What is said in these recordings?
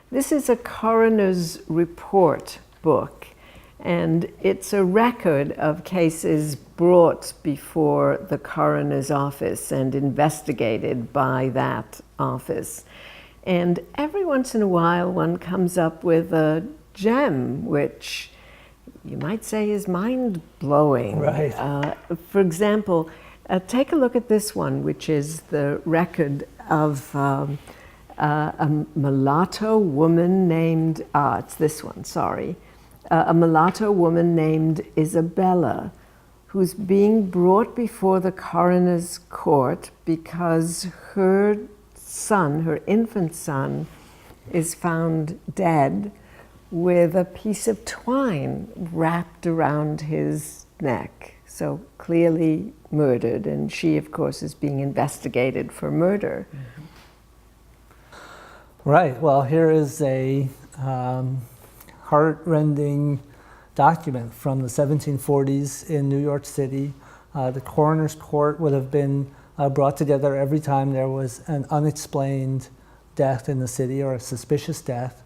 This is a coroner's report book, and it's a record of cases brought before the coroner's office and investigated by that office. And every once in a while one comes up with a gem which you might say is mind-blowing. Right. For example, take a look at this one, which is the record of a mulatto woman named, it's this one, sorry. A mulatto woman named Isabella, who's being brought before the coroner's court because her son, her infant son, is found dead with a piece of twine wrapped around his neck. So clearly murdered, and she, of course, is being investigated for murder. Mm-hmm. Right. Well, here is a heart-rending document from the 1740s in New York City. The coroner's court would have been brought together every time there was an unexplained death in the city or a suspicious death.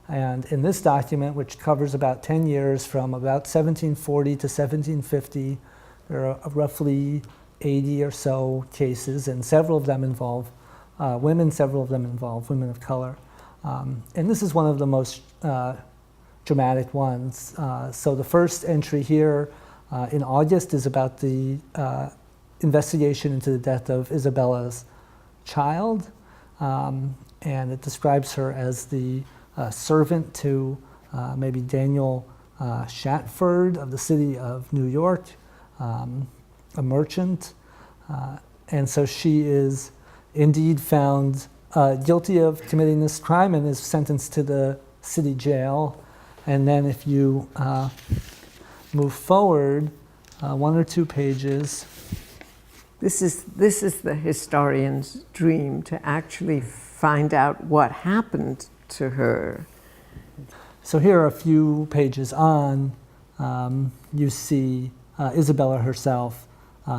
And in this document, which covers about 10 years from about 1740 to 1750, there are roughly 80 or so cases, and several of them involve women, several of them involve women of color. And this is one of the most dramatic ones. So the first entry here in August is about the investigation into the death of Isabella's child, and it describes her as the servant to maybe Daniel Shatford of the city of New York, a merchant. And so she is indeed found guilty of committing this crime and is sentenced to the city jail. And then if you move forward one or two pages. This is the historian's dream, to actually find out what happened to her. So here are a few pages on, you see Isabella herself.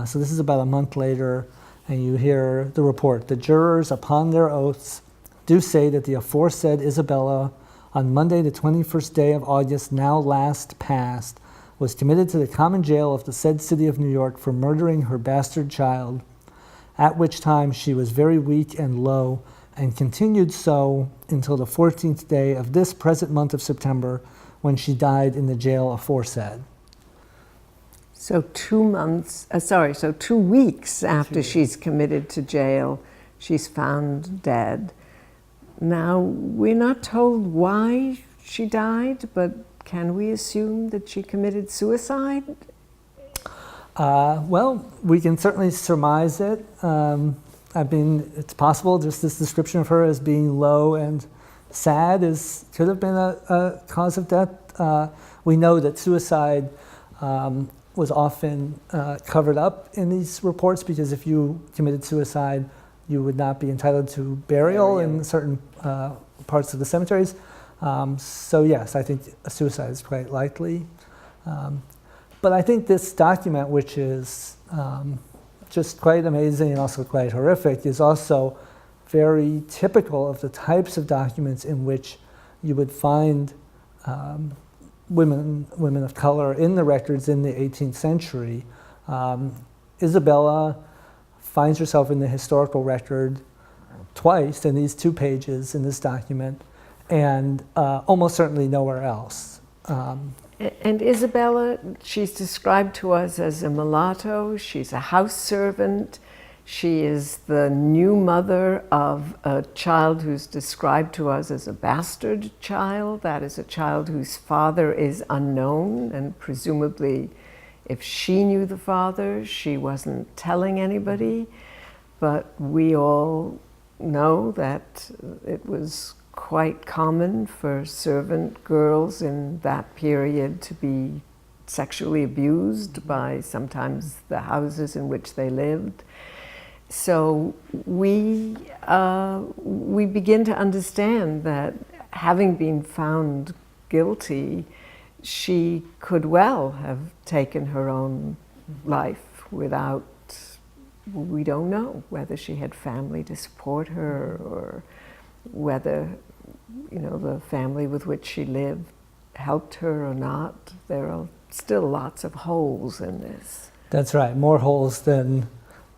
So this is about a month later, and you hear the report. The jurors, upon their oaths, do say that the aforesaid Isabella, on Monday the 21st day of August now last past, was committed to the common jail of the said city of New York for murdering her bastard child, at which time she was very weak and low, and continued so until the 14th day of this present month of September, when she died in the jail aforesaid. So 2 weeks after she's committed to jail, she's found dead. Now, we're not told why she died, but can we assume that she committed suicide? Well, we can certainly surmise it. It's possible just this description of her as being low and sad could have been a cause of death. We know that suicide was often covered up in these reports, because if you committed suicide, you would not be entitled to burial in certain parts of the cemeteries. So yes, I think a suicide is quite likely. But I think this document, which is just quite amazing and also quite horrific, is also very typical of the types of documents in which you would find women of color in the records in the 18th century. Isabella finds herself in the historical record twice in these 2 pages in this document, and almost certainly nowhere else. And Isabella, she's described to us as a mulatto. She's a house servant. She is the new mother of a child who's described to us as a bastard child. That is a child whose father is unknown, and presumably if she knew the father, she wasn't telling anybody. But we all know that it was quite common for servant girls in that period to be sexually abused by sometimes the houses in which they lived. So we begin to understand that, having been found guilty, she could well have taken her own life without, we don't know whether she had family to support her or whether you know, the family with which she lived helped her or not. There are still lots of holes in this. That's right, more holes than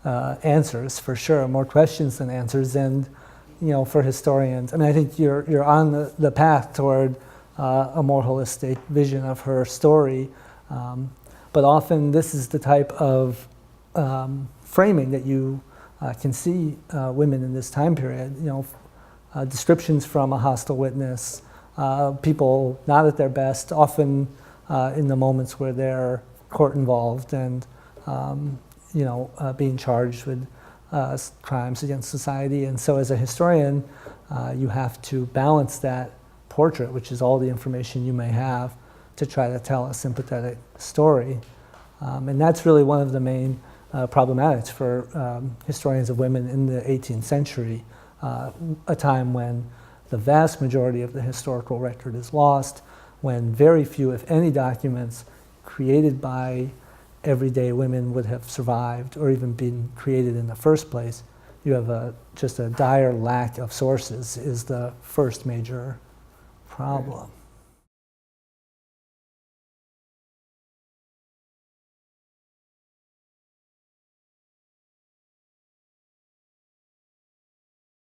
answers, for sure, more questions than answers. And, you know, for historians, I mean, I think you're on the path toward a more holistic vision of her story. But often this is the type of framing that you can see women in this time period. You know, descriptions from a hostile witness, people not at their best, often in the moments where they're court involved and you know, being charged with crimes against society. And so as a historian, you have to balance that portrait, which is all the information you may have, to try to tell a sympathetic story. And that's really one of the main problematics for historians of women in the 18th century, a time when the vast majority of the historical record is lost, when very few, if any, documents created by everyday women would have survived or even been created in the first place. You have just a dire lack of sources is the first major problem.